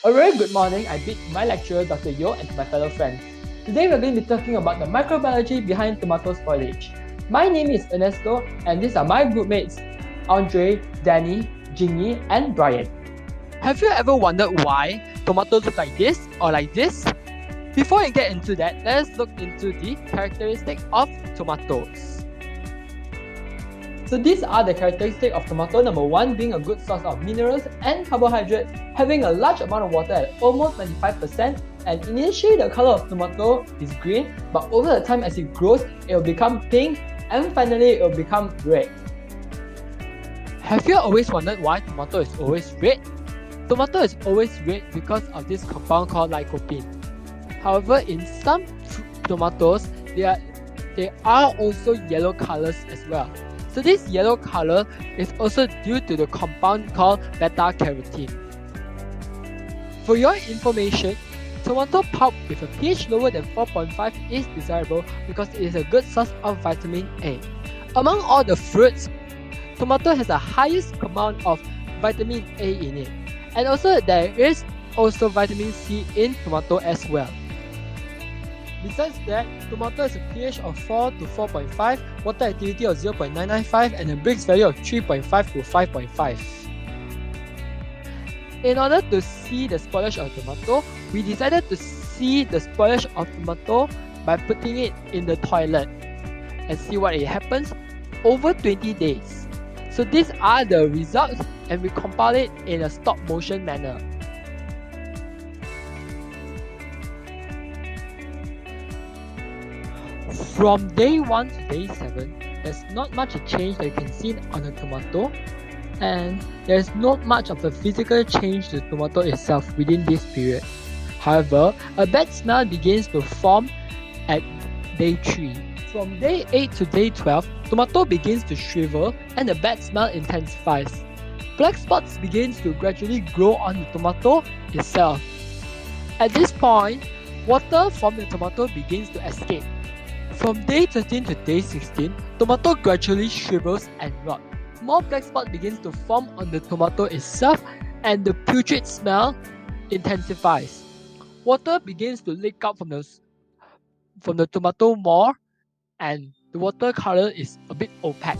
A very good morning, I bid my lecturer Dr. Yo and to my fellow friends. Today we're going to be talking about the microbiology behind tomato spoilage. My name is Ernesto and these are my group mates Andre, Danny, Jingy and Brian. Have you ever wondered why tomatoes look like this or like this? Before we get into that, let's look into the characteristics of tomatoes. So these are the characteristics of tomato. Number 1 being a good source of minerals and carbohydrates, having a large amount of water at almost 95%, and initially the color of tomato is green, but over the time as it grows, it will become pink and finally it will become red. Have you always wondered why tomato is always red? Tomato is always red because of this compound called lycopene. However, in some tomatoes, they are also yellow colors as well. So this yellow color is also due to the compound called beta-carotene. For your information, tomato pulp with a pH lower than 4.5 is desirable because it is a good source of vitamin A. Among all the fruits, tomato has the highest amount of vitamin A in it. And also there is also vitamin C in tomato as well. Besides that, tomato has a pH of 4 to 4.5, water activity of 0.995 and a Brix value of 3.5 to 5.5. In order to see the spoilage of tomato, we decided to see the spoilage of tomato by putting it in the toilet and see what it happens over 20 days. So these are the results and we compile it in a stop motion manner. From day 1 to day 7, there's not much a change that you can see on the tomato, and there's not much of a physical change to the tomato itself within this period. However, a bad smell begins to form at day 3. From day 8 to day 12, tomato begins to shrivel and the bad smell intensifies. Black spots begins to gradually grow on the tomato itself. At this point, water from the tomato begins to escape. From day 13 to day 16, tomato gradually shrivels and rots. More black spots begins to form on the tomato itself and the putrid smell intensifies. Water begins to leak out from the tomato more and the water color is a bit opaque.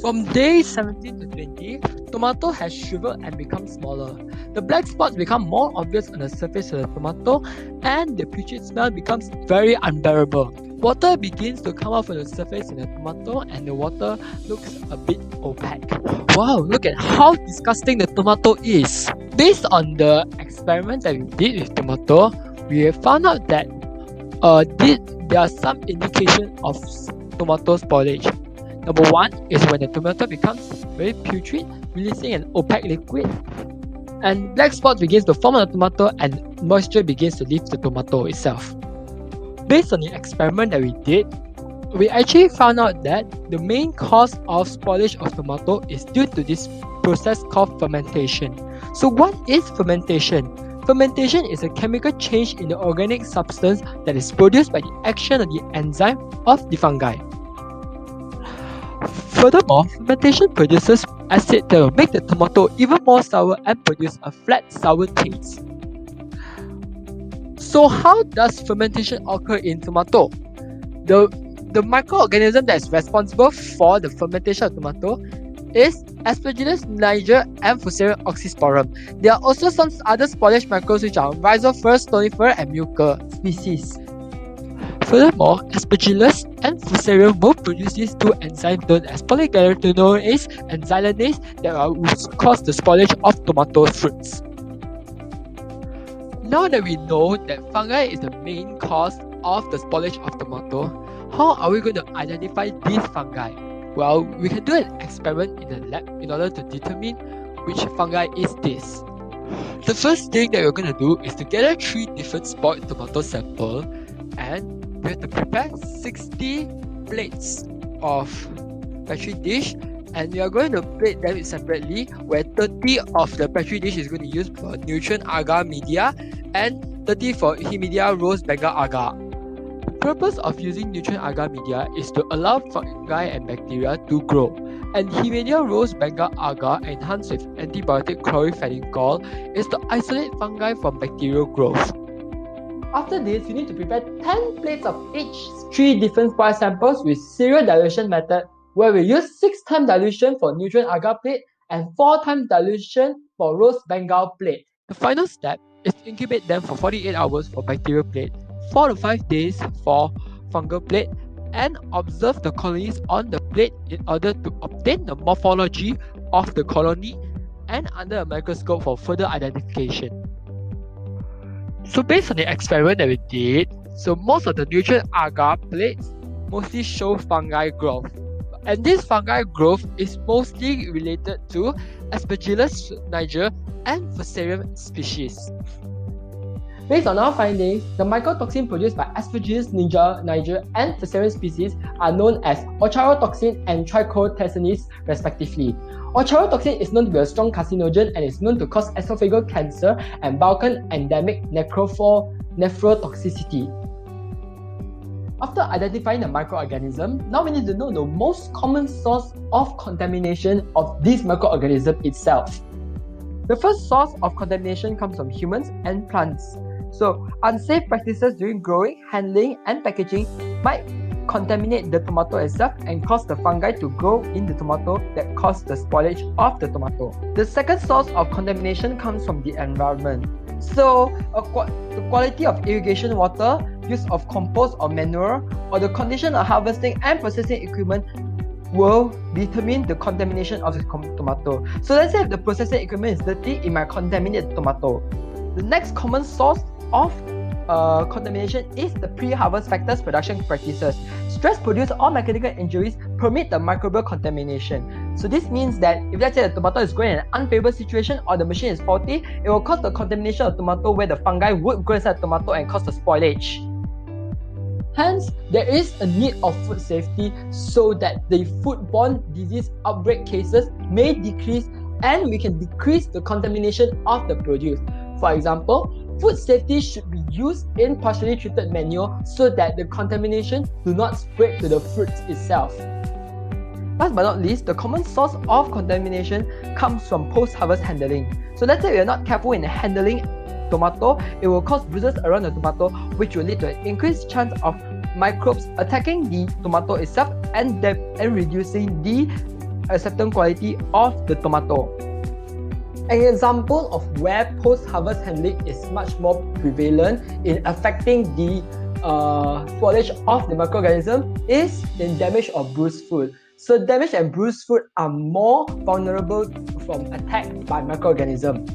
From day 17 to 20, tomato has shriveled and become smaller. The black spots become more obvious on the surface of the tomato and the putrid smell becomes very unbearable. Water begins to come out from the surface in the tomato and the water looks a bit opaque. Wow, look at how disgusting the tomato is. Based on the experiment that we did with tomato, we have found out that there are some indication of tomato spoilage. Number 1 is when the tomato becomes very putrid, releasing an opaque liquid, and black spots begins to form on the tomato and moisture begins to leave the tomato itself. Based on the experiment that we did, we actually found out that the main cause of spoilage of tomato is due to this process called fermentation. So what is fermentation? Fermentation is a chemical change in the organic substance that is produced by the action of the enzyme of the fungi. Furthermore, fermentation produces acid that will make the tomato even more sour and produce a flat sour taste. So how does fermentation occur in tomato? The microorganism that is responsible for the fermentation of tomato is Aspergillus niger and Fusarium oxysporum. There are also some other spoilage microbes which are Rhizophorus, Stonifer and Mucor species. Furthermore, Aspergillus and Fusarium both produce these two enzymes known as polyglutinolase and xylanase that cause the spoilage of tomato fruits. Now that we know that fungi is the main cause of the spoilage of tomato, how are we going to identify these fungi? Well, we can do an experiment in the lab in order to determine which fungi is this. The first thing that we're going to do is to gather 3 different spoiled tomato samples and we have to prepare 60 plates of petri dish and we are going to plate them separately where 30 of the petri dish is going to use for nutrient agar media and 30 for Hemidia rose Bengal agar. purpose of using nutrient agar media is to allow fungi and bacteria to grow. And Hemania rose Bengal agar enhanced with antibiotic chloriphenicol is to isolate fungi from bacterial growth. After this, you need to prepare 10 plates of each 3 different spoil samples with serial dilution method, where we use 6 times dilution for nutrient agar plate and 4 times dilution for rose Bengal plate. The final step is to incubate them for 48 hours for bacterial plate, 4 to 5 days for fungal plate, and observe the colonies on the plate in order to obtain the morphology of the colony and under a microscope for further identification. So based on the experiment that we did, so most of the nutrient agar plates mostly show fungi growth. And this fungi growth is mostly related to Aspergillus niger and Fusarium species. Based on our findings, the mycotoxin produced by Aspergillus niger and Fusarium species are known as ocharotoxin and trichotesonins respectively. Ocharotoxin is known to be a strong carcinogen and is known to cause esophageal cancer and Balkan endemic nephrotoxicity. After identifying the microorganism, now we need to know the most common source of contamination of this microorganism itself. The first source of contamination comes from humans and plants. So, unsafe practices during growing, handling, and packaging might contaminate the tomato itself and cause the fungi to grow in the tomato that cause the spoilage of the tomato. The second source of contamination comes from the environment. So, the quality of irrigation water, use of compost or manure, or the condition of harvesting and processing equipment will determine the contamination of the tomato. So let's say if the processing equipment is dirty, it might contaminate the tomato. The next common source of contamination is the pre-harvest factors production practices. Stress-produced or mechanical injuries permit the microbial contamination. So this means that if let's say the tomato is growing in an unfavorable situation or the machine is faulty, it will cause the contamination of tomato where the fungi would grow inside the tomato and cause the spoilage. Hence, there is a need of food safety so that the foodborne disease outbreak cases may decrease and we can decrease the contamination of the produce. For example, food safety should be used in partially treated manure so that the contamination do not spread to the fruits itself. Last but not least, the common source of contamination comes from post-harvest handling. So let's say we are not careful in handling tomato, it will cause bruises around the tomato, which will lead to an increased chance of microbes attacking the tomato itself and reducing the acceptance quality of the tomato. An example of where post-harvest handling is much more prevalent in affecting the spoilage of the microorganism is in damaged or bruised food. So damaged and bruised food are more vulnerable from attack by microorganisms.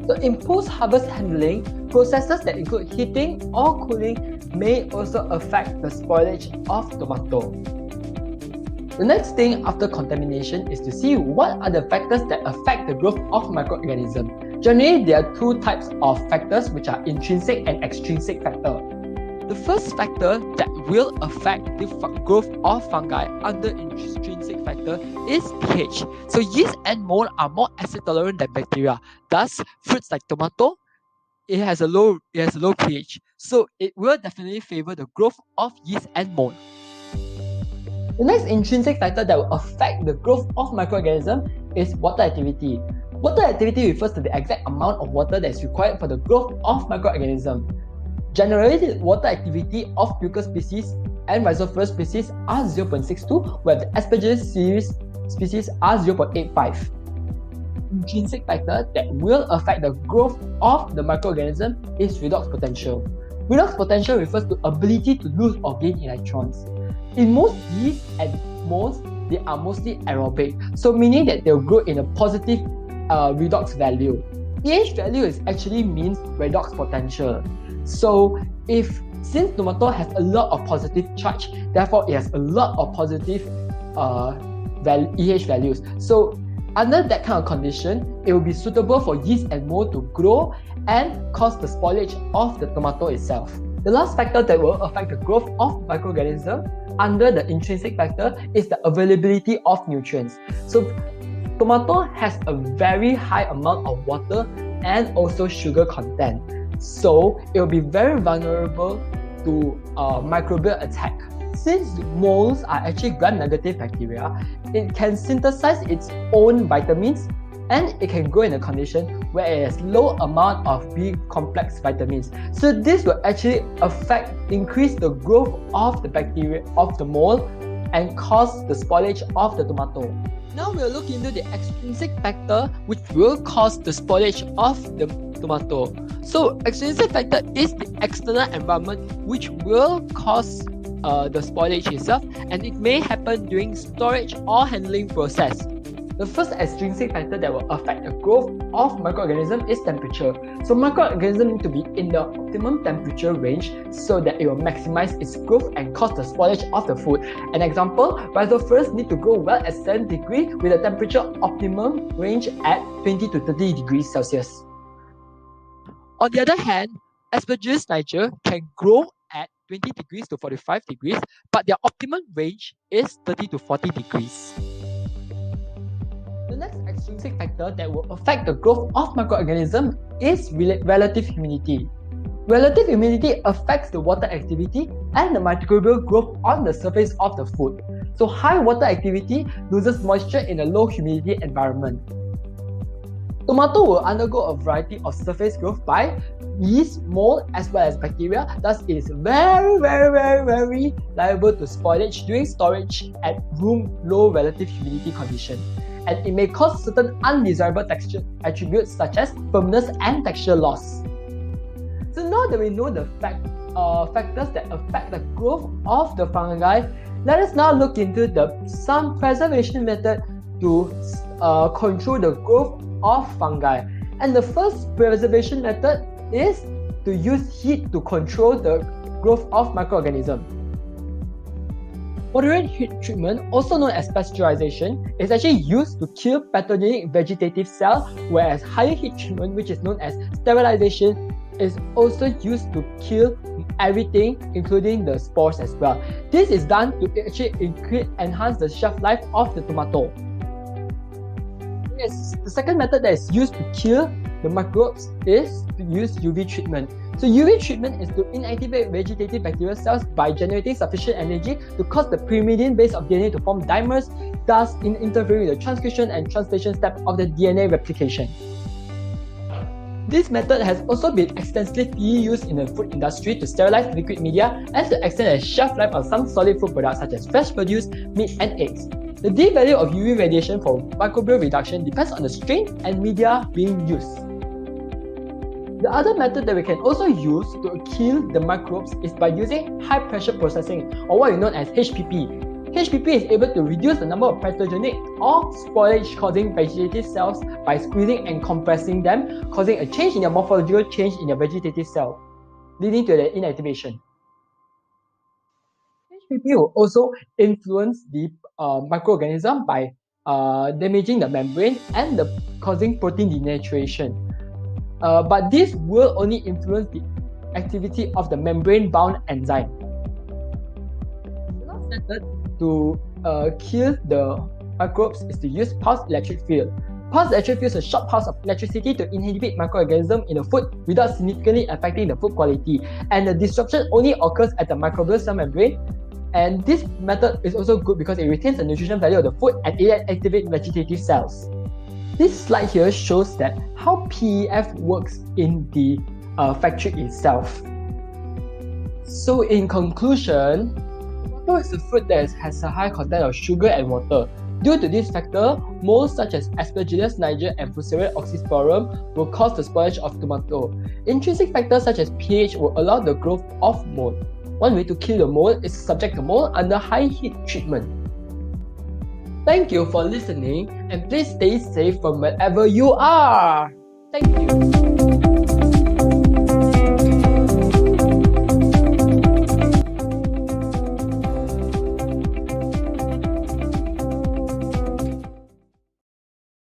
So in post-harvest handling, processes that include heating or cooling may also affect the spoilage of tomato. The next thing after contamination is to see what are the factors that affect the growth of microorganisms. Generally, there are 2 types of factors, which are intrinsic and extrinsic factor. The first factor that will affect the growth of fungi under intrinsic factor is pH. So yeast and mold are more acid tolerant than bacteria. Thus, fruits like tomato, it has a low pH. So it will definitely favor the growth of yeast and mold. The next intrinsic factor that will affect the growth of microorganisms is water activity. Water activity refers to the exact amount of water that is required for the growth of microorganisms. Generally, the water activity of Fucus species and Rhizophorus species are 0.62, where the Aspergillus species are 0.85. Intrinsic factor that will affect the growth of the microorganism is redox potential. Redox potential refers to ability to lose or gain electrons. In most yeast and molds, they are mostly aerobic, so meaning that they will grow in a positive redox value. pH value is actually means redox potential. So since tomato has a lot of positive charge, therefore it has a lot of positive pH values. So under that kind of condition, it will be suitable for yeast and mold to grow and cause the spoilage of the tomato itself. The last factor that will affect the growth of microorganisms under the intrinsic factor is the availability of nutrients. So tomato has a very high amount of water and also sugar content. So it will be very vulnerable to microbial attack. Since molds are actually gram-negative bacteria, it can synthesize its own vitamins and it can grow in a condition where it has low amount of B complex vitamins. So this will actually increase the growth of the bacteria of the mold and cause the spoilage of the tomato. Now we'll look into the extrinsic factor which will cause the spoilage of the tomato. So extrinsic factor is the external environment which will cause the spoilage itself, and it may happen during storage or handling process. The first extrinsic factor that will affect the growth of microorganism is temperature. So microorganisms need to be in the optimum temperature range so that it will maximize its growth and cause the spoilage of the food. An example, rhizosphoras need to grow well at 7 degrees with a temperature optimum range at 20 to 30 degrees Celsius. On the other hand, Aspergillus niger can grow at 20 degrees to 45 degrees, but their optimum range is 30 to 40 degrees. The next extrinsic factor that will affect the growth of microorganisms is relative humidity. Relative humidity affects the water activity and the microbial growth on the surface of the food. So high water activity loses moisture in a low humidity environment. Tomato will undergo a variety of surface growth by yeast, mold, as well as bacteria. Thus, it is very liable to spoilage during storage at room low relative humidity condition. And it may cause certain undesirable texture attributes such as firmness and texture loss. So now that we know the factors that affect the growth of the fungi, let us now look into some preservation method to control the growth of fungi. And the first preservation method is to use heat to control the growth of microorganisms. Moderate heat treatment, also known as pasteurization, is actually used to kill pathogenic vegetative cells, whereas higher heat treatment, which is known as sterilization, is also used to kill everything, including the spores as well. This is done to actually enhance the shelf life of the tomato. Yes, the second method that is used to kill the microbes is to use UV treatment. So UV treatment is to inactivate vegetative bacterial cells by generating sufficient energy to cause the pyrimidine base of DNA to form dimers, thus interfering with the transcription and translation step of the DNA replication. This method has also been extensively used in the food industry to sterilize liquid media and to extend the shelf life of some solid food products such as fresh produce, meat, and eggs. The D value of UV radiation for microbial reduction depends on the strain and media being used. The other method that we can also use to kill the microbes is by using high pressure processing, or what is known as HPP. HPP is able to reduce the number of pathogenic or spoilage causing vegetative cells by squeezing and compressing them, causing a change in their morphological change in their vegetative cell, leading to their inactivation. HPP will also influence the microorganism by damaging the membrane and causing protein denaturation. But this will only influence the activity of the membrane-bound enzyme. The last method to kill the microbes is to use pulsed electric field. Pulsed electric field is a short pulse of electricity to inhibit microorganisms in the food without significantly affecting the food quality. And the disruption only occurs at the microbial cell membrane. And this method is also good because it retains the nutrition value of the food and it activates vegetative cells. This slide here shows that how PEF works in the factory itself. So in conclusion, tomato is a fruit that has a high content of sugar and water. Due to this factor, molds such as Aspergillus niger and Fusarium oxysporum will cause the spoilage of tomato. Intrinsic factors such as pH will allow the growth of mold. One way to kill the mold is to subject the mold under high heat treatment. Thank you for listening, and please stay safe from wherever you are. Thank you.